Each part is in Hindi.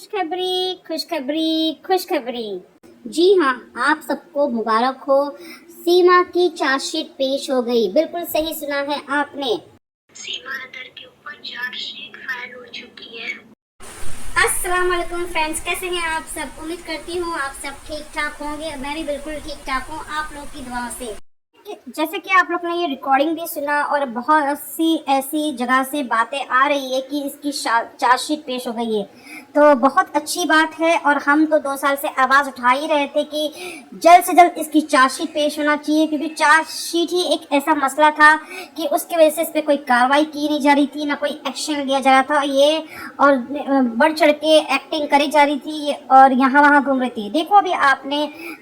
खुशखबरी खुशखबरी खुशखबरी। जी हाँ, आप सबको मुबारक हो। सीमा की चार्जशीट पेश हो गई। बिल्कुल सही सुना है आपने। सीमा अदर के ऊपर चार्जशीट फाइल हो चुकी है। अस्सलाम वालेकुम फ्रेंड्स, कैसे हैं आप सब? उम्मीद करती हूँ आप सब ठीक ठाक होंगे। मैं भी बिल्कुल ठीक ठाक हूँ आप लोग की दुआओं से। जैसे कि आप लोग ने ये रिकॉर्डिंग भी सुना और बहुत सी ऐसी जगह से बातें आ रही है कि इसकी चार्जशीट पेश हो गई है, तो बहुत अच्छी बात है। और हम तो 2 साल से आवाज़ उठा ही रहे थे कि जल्द से जल्द इसकी चार्जशीट पेश होना चाहिए, क्योंकि चार्जशीट ही एक ऐसा मसला था कि उसकी वजह से इस पर कोई कार्रवाई की नहीं जा रही थी, ना कोई एक्शन लिया जा रहा था ये, और बढ़ चढ़ के एक्टिंग करी जा रही थी और यहाँ वहाँ घूम रही थी। देखो अभी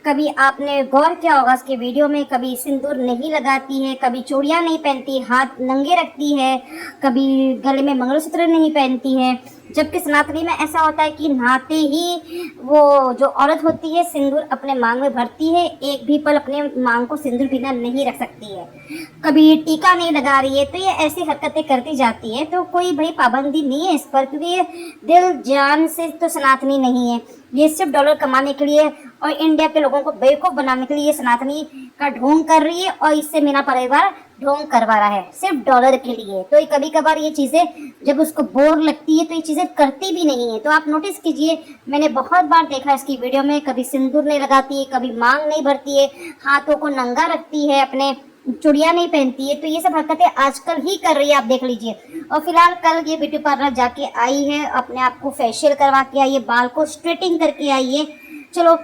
कभी आपने गौर किया होगा इसके वीडियो में, कभी सिंदूर नहीं लगाती है, कभी चूड़ियाँ नहीं पहनती, हाथ नंगे रखती है, कभी गले में मंगलसूत्र नहीं पहनती है। जबकि सनातनी में ऐसा होता है कि नहाते ही वो जो औरत होती है सिंदूर अपने मांग में भरती है, एक भी पल अपने मांग को सिंदूर बिना नहीं रख सकती है। कभी टीका नहीं लगा रही है, तो ये ऐसी हरकतें करती जाती है। तो कोई भाई पाबंदी नहीं है इस पर, क्योंकि ये दिल जान से तो सनातनी नहीं है। ये सिर्फ डॉलर कमाने के लिए और इंडिया के लोगों को बेवकूफ़ बनाने के लिए ये सनातनी का ढोंग कर रही है, और इससे मेरा परिवार ढोंग करवा रहा है सिर्फ डॉलर के लिए। तो कभी कभार ये चीज़ें जब उसको बोर लगती है तो ये चीज़ें करती भी नहीं है। तो आप नोटिस कीजिए, मैंने बहुत बार देखा इसकी वीडियो में, कभी सिंदूर नहीं लगाती है, कभी मांग नहीं भरती है, हाथों को नंगा रखती है, अपने चूड़ियाँ नहीं पहनती है। तो ये सब हरकतें आजकल ही कर रही है, आप देख लीजिए। और फिलहाल कल ये ब्यूटी पार्लर जाके आई है, अपने आप को फेशियल करवा के आई है, बाल को स्ट्रेटिंग करके आई है। चलो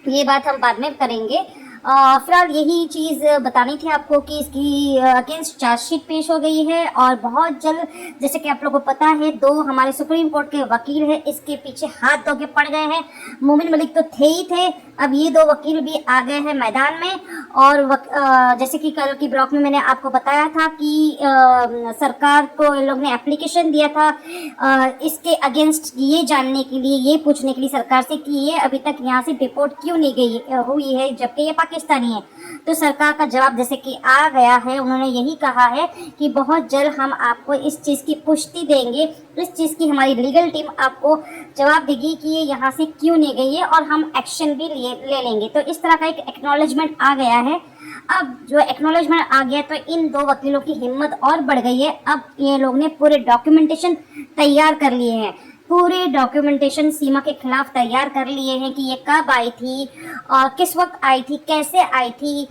ये बात हम बाद में करेंगे। फिलहाल यही चीज़ बतानी थी आपको कि इसकी अगेंस्ट चार्जशीट पेश हो गई है, और बहुत जल्द, जैसे कि आप लोगों को पता है, 2 हमारे सुप्रीम कोर्ट के वकील हैं इसके पीछे हाथ धो के पड़ गए हैं। मोमिन मलिक तो थे ही थे, अब ये 2 वकील भी आ गए हैं मैदान में। और जैसे कि कल की ब्लॉग में मैंने आपको बताया था कि सरकार को इन लोग ने एप्लीकेशन दिया था इसके अगेंस्ट, ये जानने के लिए, ये पूछने के लिए सरकार से कि ये अभी तक यहाँ से डिपोर्ट क्यों नहीं हुई है, जबकि ये पाकिस्तानी है। तो सरकार का जवाब जैसे कि आ गया है, उन्होंने यही कहा है कि बहुत जल्द हम आपको इस चीज़ की पुष्टि देंगे, इस चीज़ की हमारी लीगल टीम आपको जवाब देगी कि ये यहाँ से क्यों नहीं गई है, और हम एक्शन भी ले लेंगे। तो इस तरह का एक एक्नॉलेजमेंट आ गया है। अब जो एक्नॉलेजमेंट आ गया तो इन 2 वकीलों की हिम्मत और बढ़ गई है। अब ये लोग ने पूरे डॉक्यूमेंटेशन तैयार कर लिए हैं, पूरे डॉक्यूमेंटेशन सीमा के खिलाफ तैयार कर लिए हैं कि ये कब आई थी और किस वक्त आई थी, कैसे आई थी,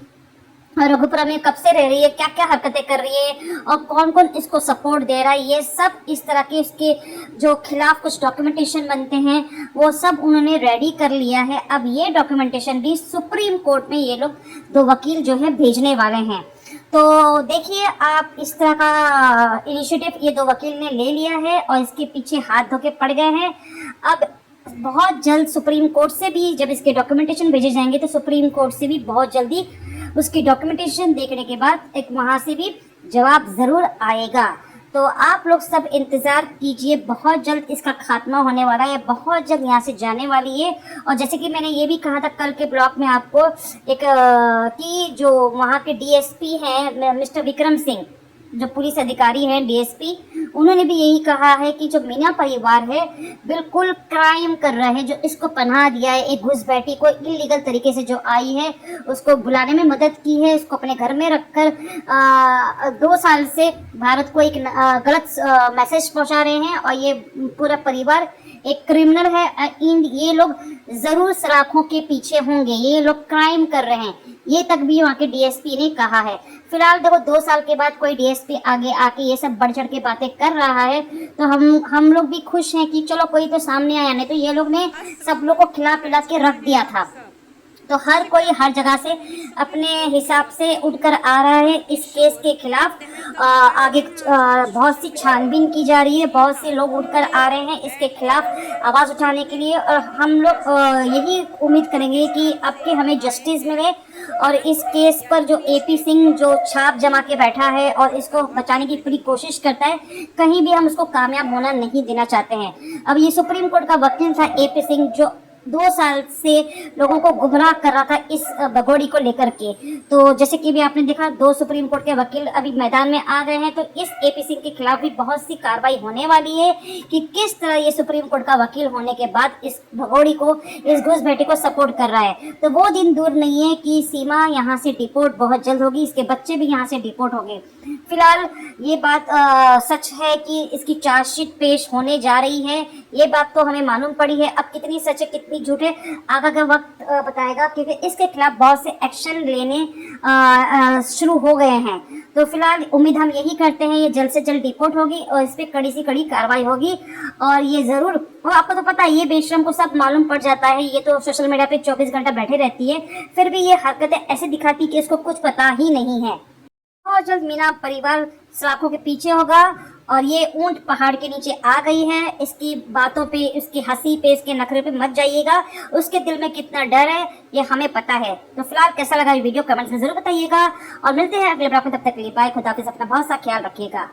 रघुपुरा में कब से रह रही है, क्या क्या हरकतें कर रही है, और कौन कौन इसको सपोर्ट दे रहा है। ये सब इस तरह के इसके जो खिलाफ कुछ डॉक्यूमेंटेशन बनते हैं वो सब उन्होंने रेडी कर लिया है। अब ये डॉक्यूमेंटेशन भी सुप्रीम कोर्ट में ये लोग 2 वकील जो है भेजने वाले हैं। तो देखिए आप, इस तरह का इनिशिएटिव ये 2 वकील ने ले लिया है और इसके पीछे हाथ धो के पड़ गए हैं। अब बहुत जल्द सुप्रीम कोर्ट से भी जब इसके डॉक्यूमेंटेशन भेजे जाएंगे, तो सुप्रीम कोर्ट से भी बहुत जल्दी उसकी डॉक्यूमेंटेशन देखने के बाद एक वहाँ से भी जवाब ज़रूर आएगा। तो आप लोग सब इंतज़ार कीजिए, बहुत जल्द इसका खात्मा होने वाला है, बहुत जल्द यहाँ से जाने वाली है। और जैसे कि मैंने ये भी कहा था कल के ब्लॉग में आपको, एक कि जो वहाँ के डीएसपी हैं मिस्टर विक्रम सिंह, जो पुलिस अधिकारी हैं डीएसपी, उन्होंने भी यही कहा है कि जो मीना परिवार है बिल्कुल क्राइम कर रहा है। जो इसको पनाह दिया है, एक घुसपैठी को इलीगल तरीके से जो आई है उसको बुलाने में मदद की है, उसको अपने घर में रखकर 2 साल से भारत को एक गलत मैसेज पहुंचा रहे हैं, और ये पूरा परिवार एक क्रिमिनल है। ये लोग ज़रूर सराखों के पीछे होंगे, ये लोग क्राइम कर रहे हैं, ये तक भी वहाँ के डीएसपी ने कहा है। फिलहाल देखो 2 साल के बाद कोई डीएसपी आगे आके ये सब बढ़ चढ़ के बातें कर रहा है, तो हम लोग भी खुश हैं कि चलो कोई तो सामने आया, नहीं तो ये लोग ने सब लोग को खिला पिला के रख दिया था। तो हर कोई हर जगह से अपने हिसाब से उठकर आ रहा है इस केस के खिलाफ। आगे बहुत सी छानबीन की जा रही है, बहुत से लोग उठकर आ रहे हैं इसके खिलाफ आवाज़ उठाने के लिए, और हम लोग यही उम्मीद करेंगे कि अब के हमें जस्टिस मिले। और इस केस पर जो एपी सिंह जो छाप जमा के बैठा है और इसको बचाने की पूरी कोशिश करता है, कहीं भी हम उसको कामयाब होना नहीं देना चाहते हैं। अब ये सुप्रीम कोर्ट का वकील था एपी सिंह, जो 2 साल से लोगों को गुमराह कर रहा था इस भगोड़ी को लेकर के। तो जैसे कि भी आपने देखा, 2 सुप्रीम कोर्ट के वकील अभी मैदान में आ गए हैं, तो इस एपी सिंह के खिलाफ भी बहुत सी कार्रवाई होने वाली है कि किस तरह ये सुप्रीम कोर्ट का वकील होने के बाद इस भगोड़ी को, इस घुसपैठी को सपोर्ट कर रहा है। तो वो दिन दूर नहीं है कि सीमा यहाँ से डिपोर्ट बहुत जल्द होगी, इसके बच्चे भी यहाँ से डिपोर्ट होंगे। फिलहाल ये बात सच है कि इसकी चार्जशीट पेश होने जा रही है, ये बात तो हमें मालूम पड़ी है। अब कितनी सच है कितनी झूठ है आगे का वक्त बताएगा, क्योंकि इसके खिलाफ बहुत से एक्शन लेने शुरू हो गए हैं। तो फिलहाल उम्मीद हम यही करते हैं ये जल्द से जल्द डिपोर्ट होगी और इस पर कड़ी से कड़ी कार्रवाई होगी। और ये जरूर, और आपको तो पता है ये बेशरम को सब मालूम पड़ जाता है, ये तो सोशल मीडिया पे 24 घंटा बैठे रहती है, फिर भी ये हरकतें ऐसे दिखाती कि इसको कुछ पता ही नहीं है। बहुत जल्द मीना परिवार सलाखों के पीछे होगा और ये ऊंट पहाड़ के नीचे आ गई है। इसकी बातों पे, उसकी हंसी पे, इसके नखरे पे मत जाइएगा, उसके दिल में कितना डर है ये हमें पता है। तो फिलहाल कैसा लगा ये वीडियो कमेंट्स में जरूर बताइएगा और मिलते हैं अगले ब्लॉग में, तब तक के लिए बाय, खुदा हाफिज़, अपना बहुत सा ख्याल रखिएगा।